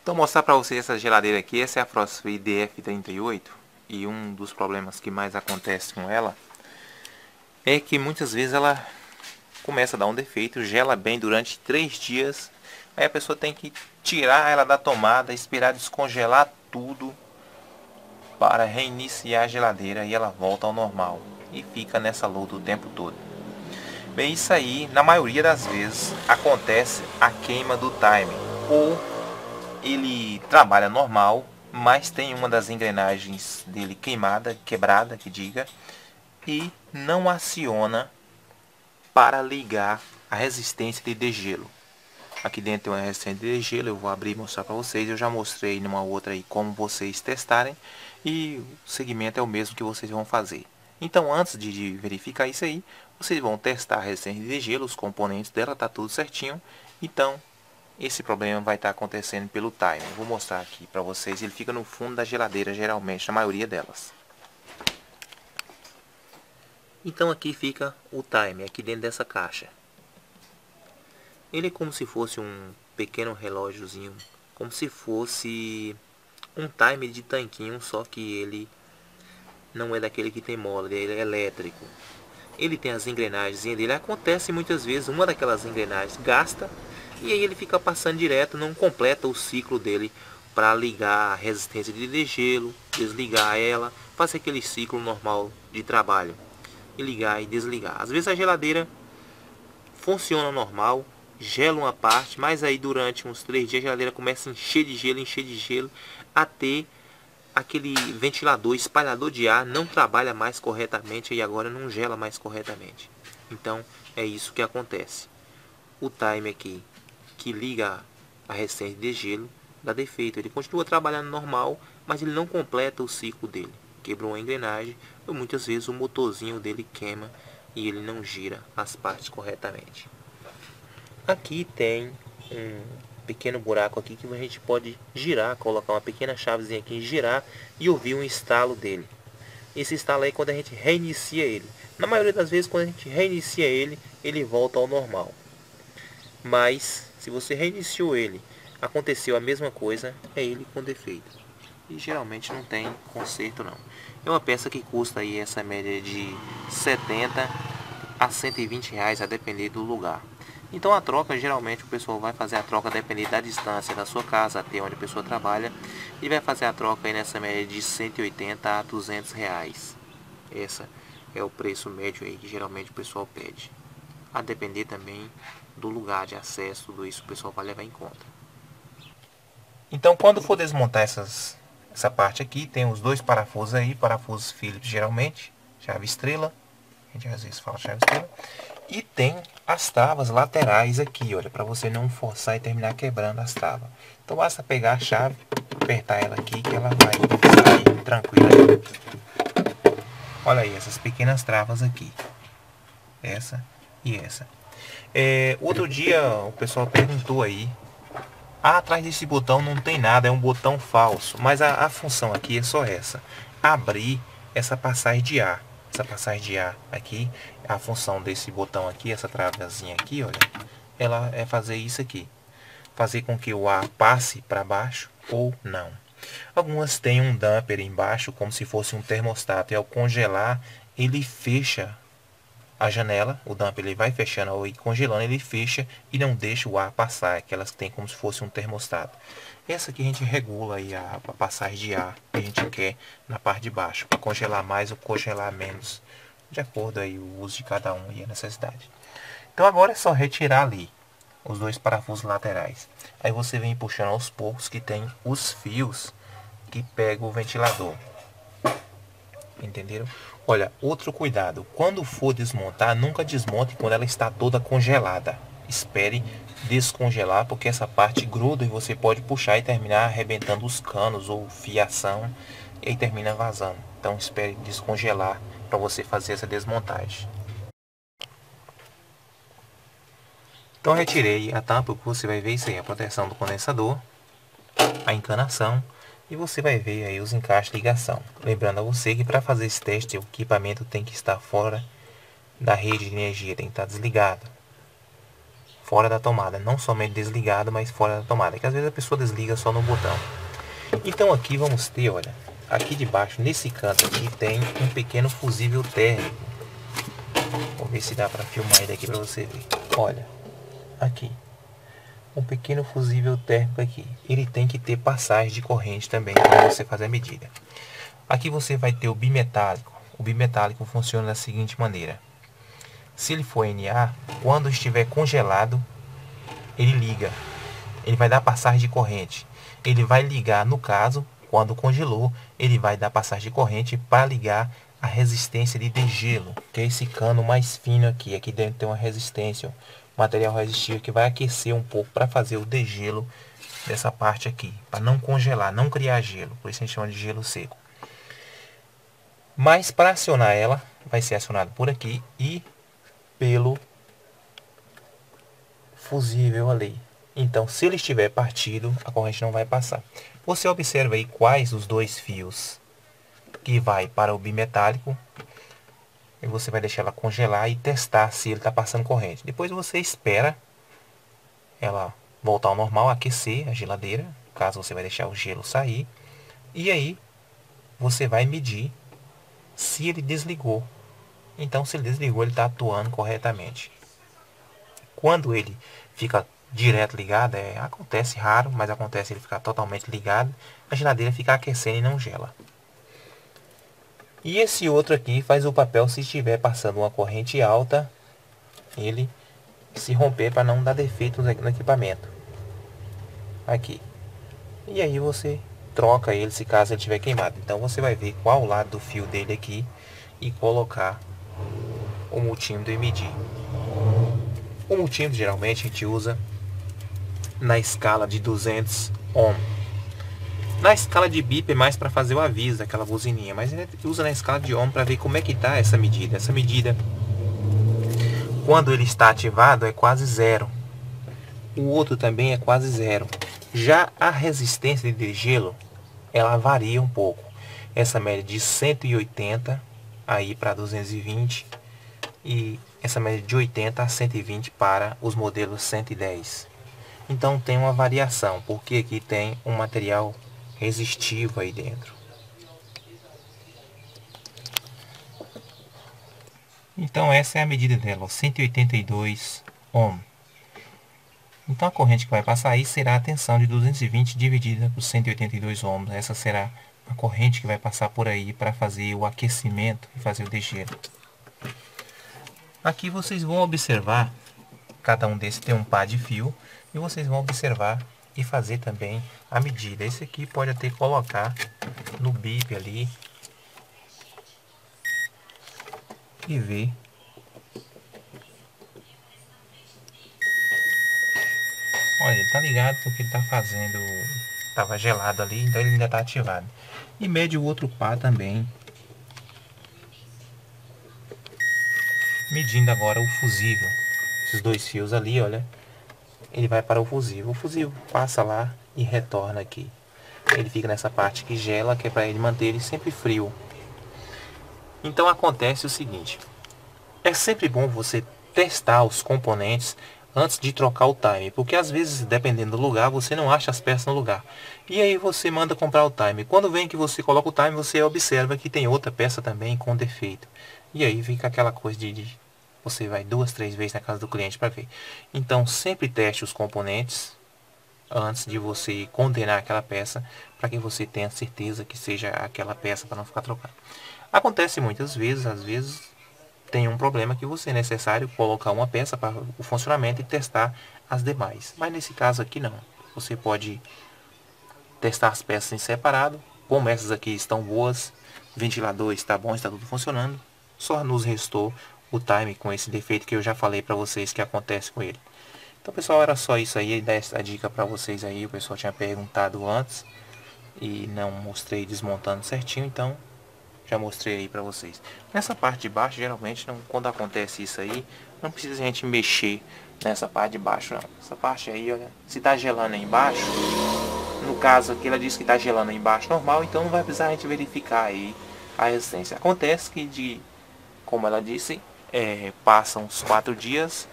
Então, mostrar para vocês essa geladeira aqui. Essa é a Frostfree DF38. E um dos problemas que mais acontece com ela é que muitas vezes ela começa a dar um defeito, gela bem durante 3 dias. Aí a pessoa tem que tirar ela da tomada, esperar descongelar tudo para reiniciar a geladeira e ela volta ao normal. E fica nessa luta o tempo todo. Bem, isso aí, na maioria das vezes, acontece a queima do timer. Ou ele trabalha normal, mas tem uma das engrenagens dele queimada, quebrada, que diga, e não aciona para ligar a resistência de degelo. Aqui dentro tem uma resistência de degelo, eu vou abrir e mostrar para vocês. Eu já mostrei numa outra aí como vocês testarem, e o segmento é o mesmo que vocês vão fazer. Então, antes de verificar isso aí, vocês vão testar a resistência de degelo, os componentes dela, tá tudo certinho. Então, esse problema vai estar acontecendo pelo timer. Vou mostrar aqui para vocês. Ele fica no fundo da geladeira, geralmente, na maioria delas. Então aqui fica o timer, aqui dentro dessa caixa. Ele é como se fosse um pequeno relógiozinho, como se fosse um timer de tanquinho, só que ele não é daquele que tem mola, ele é elétrico. Ele tem as engrenagens dele. Acontece muitas vezes, uma daquelas engrenagens gasta, e aí ele fica passando direto, não completa o ciclo dele para ligar a resistência de degelo, desligar ela, fazer aquele ciclo normal de trabalho, e ligar e desligar. Às vezes a geladeira funciona normal, gela uma parte, mas aí durante uns 3 dias a geladeira começa a encher de gelo, até aquele ventilador, espalhador de ar não trabalha mais corretamente e agora não gela mais corretamente. Então é isso que acontece. O timer aqui, que liga a resistência de degelo, dá defeito. Ele continua trabalhando normal, mas ele não completa o ciclo dele. Quebrou a engrenagem, ou muitas vezes o motorzinho dele queima e ele não gira as partes corretamente. Aqui tem um pequeno buraco aqui que a gente pode girar, colocar uma pequena chavezinha aqui, girar e ouvir um estalo dele. Esse estalo aí quando a gente reinicia ele. Na maioria das vezes quando a gente reinicia ele, ele volta ao normal. Mas se você reiniciou ele, aconteceu a mesma coisa, é ele com defeito. E geralmente não tem conserto não. É uma peça que custa aí essa média de 70 a 120 reais, a depender do lugar. Então a troca, geralmente o pessoal vai fazer a troca dependendo da distância da sua casa até onde a pessoa trabalha, e vai fazer a troca aí nessa média de 180 a 200 reais. Essa é o preço médio aí que geralmente o pessoal pede. A depender também do lugar de acesso, tudo isso o pessoal vai levar em conta. Então quando for desmontar essa parte aqui, tem os 2 parafusos aí, parafusos Phillips geralmente, chave estrela, a gente às vezes fala chave estrela, e tem as travas laterais aqui, olha, para você não forçar e terminar quebrando as travas. Então basta pegar a chave, apertar ela aqui que ela vai sair tranquila. Olha aí essas pequenas travas aqui, essa e essa. Outro dia o pessoal perguntou aí, atrás desse botão não tem nada, é um botão falso, mas a função aqui é só essa, abrir essa passagem de ar. Essa passagem de ar aqui, a função desse botão aqui, essa travazinha aqui, olha, ela é fazer isso aqui, fazer com que o ar passe para baixo ou não. Algumas têm um damper embaixo, como se fosse um termostato, e ao congelar, ele fecha a janela, o damper ele vai fechando, e congelando ele fecha e não deixa o ar passar, aquelas que tem como se fosse um termostato. Essa aqui a gente regula aí a passagem de ar que a gente quer na parte de baixo, para congelar mais ou congelar menos, de acordo aí o uso de cada um e a necessidade. Então agora é só retirar ali os 2 parafusos laterais. Aí você vem puxando aos poucos, que tem os fios que pegam o ventilador. Entenderam? Olha, outro cuidado, quando for desmontar, nunca desmonte quando ela está toda congelada. Espere descongelar, porque essa parte gruda e você pode puxar e terminar arrebentando os canos ou fiação, e aí termina vazando. Então espere descongelar para você fazer essa desmontagem. Então retirei a tampa, que você vai ver isso aí, a proteção do condensador, a encanação, e você vai ver aí os encaixes de ligação. Lembrando a você que para fazer esse teste o equipamento tem que estar fora da rede de energia, tem que estar desligado, fora da tomada, não somente desligado, mas fora da tomada, que às vezes a pessoa desliga só no botão. Então aqui vamos ter, olha, aqui debaixo, nesse canto aqui, tem um pequeno fusível térmico. Vou ver se dá para filmar ele aqui para você ver. Olha, aqui, um pequeno fusível térmico aqui. Ele tem que ter passagem de corrente também para você fazer a medida. Aqui você vai ter o bimetálico. O bimetálico funciona da seguinte maneira: se ele for NA, quando estiver congelado, ele liga. Ele vai dar passagem de corrente. Ele vai ligar, no caso, quando congelou, ele vai dar passagem de corrente para ligar a resistência de degelo, que é esse cano mais fino aqui. Aqui dentro tem uma resistência, um material resistível que vai aquecer um pouco para fazer o degelo dessa parte aqui, para não congelar, não criar gelo. Por isso a gente chama de gelo seco. Mas para acionar ela, vai ser acionado por aqui e pelo fusível ali. Então, se ele estiver partido, a corrente não vai passar. Você observa aí quais os dois fios que vai para o bimetálico. E você vai deixar ela congelar e testar se ele está passando corrente. Depois você espera ela voltar ao normal, aquecer a geladeira, caso você vai deixar o gelo sair. E aí, você vai medir se ele desligou. Então, se ele desligou, ele está atuando corretamente. Quando ele fica direto ligado, acontece raro, mas acontece ele ficar totalmente ligado, a geladeira fica aquecendo e não gela. E esse outro aqui faz o papel se estiver passando uma corrente alta, ele se romper para não dar defeito no equipamento. Aqui. E aí você troca ele se caso ele estiver queimado. Então você vai ver qual lado do fio dele aqui e colocar o multímetro e medir. O multímetro geralmente a gente usa na escala de 200 ohm. Na escala de bip é mais para fazer o aviso daquela buzininha, mas a gente usa na escala de ohm para ver como é que está essa medida. Essa medida, quando ele está ativado, é quase zero. O outro também é quase zero. Já a resistência de degelo, ela varia um pouco. Essa média de 180 aí para 220 e essa média de 80 a 120 para os modelos 110. Então tem uma variação, porque aqui tem um material resistivo aí dentro. Então essa é a medida dela, 182 ohm. Então a corrente que vai passar aí será a tensão de 220 dividida por 182 ohms. Essa será a corrente que vai passar por aí para fazer o aquecimento e fazer o degelo. Aqui vocês vão observar, cada um desses tem um par de fio, e vocês vão observar e fazer também a medida. Esse aqui pode até colocar no bip ali e ver. Olha, ele tá ligado porque ele tá fazendo, tava gelado ali, então ele ainda tá ativado. E mede o outro par também, medindo agora o fusível. Esses dois fios ali, olha, ele vai para o fusível. O fusível passa lá e retorna aqui. Ele fica nessa parte que gela, que é para ele manter ele sempre frio. Então acontece o seguinte: é sempre bom você testar os componentes antes de trocar o timer, porque às vezes, dependendo do lugar, você não acha as peças no lugar. E aí você manda comprar o timer. Quando vem que você coloca o timer, você observa que tem outra peça também com defeito. E aí fica aquela coisa de você vai 2, 3 vezes na casa do cliente para ver. Então sempre teste os componentes antes de você condenar aquela peça, para que você tenha certeza que seja aquela peça, para não ficar trocando. Acontece muitas vezes, às vezes tem um problema que você é necessário colocar uma peça para o funcionamento e testar as demais. Mas nesse caso aqui não. Você pode testar as peças em separado. Como essas aqui estão boas, o ventilador está bom, está tudo funcionando, só nos restou o time com esse defeito que eu já falei para vocês que acontece com ele. Então pessoal, era só isso aí, dar essa dica para vocês aí. O pessoal tinha perguntado antes e não mostrei desmontando certinho, então já mostrei aí para vocês. Nessa parte de baixo, geralmente, quando acontece isso aí, não precisa a gente mexer nessa parte de baixo, não. Essa parte aí, olha, se tá gelando aí embaixo, no caso aqui ela disse que tá gelando aí embaixo normal, então não vai precisar a gente verificar aí a resistência. Acontece que, como ela disse, passam uns 4 dias,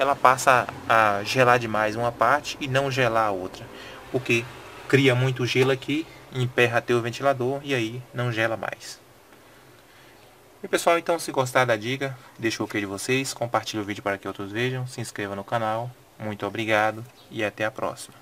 ela passa a gelar demais uma parte e não gelar a outra, porque cria muito gelo aqui, emperra até o ventilador e aí não gela mais. E pessoal, então se gostar da dica, deixa o ok de vocês, compartilhe o vídeo para que outros vejam, se inscreva no canal, muito obrigado e até a próxima.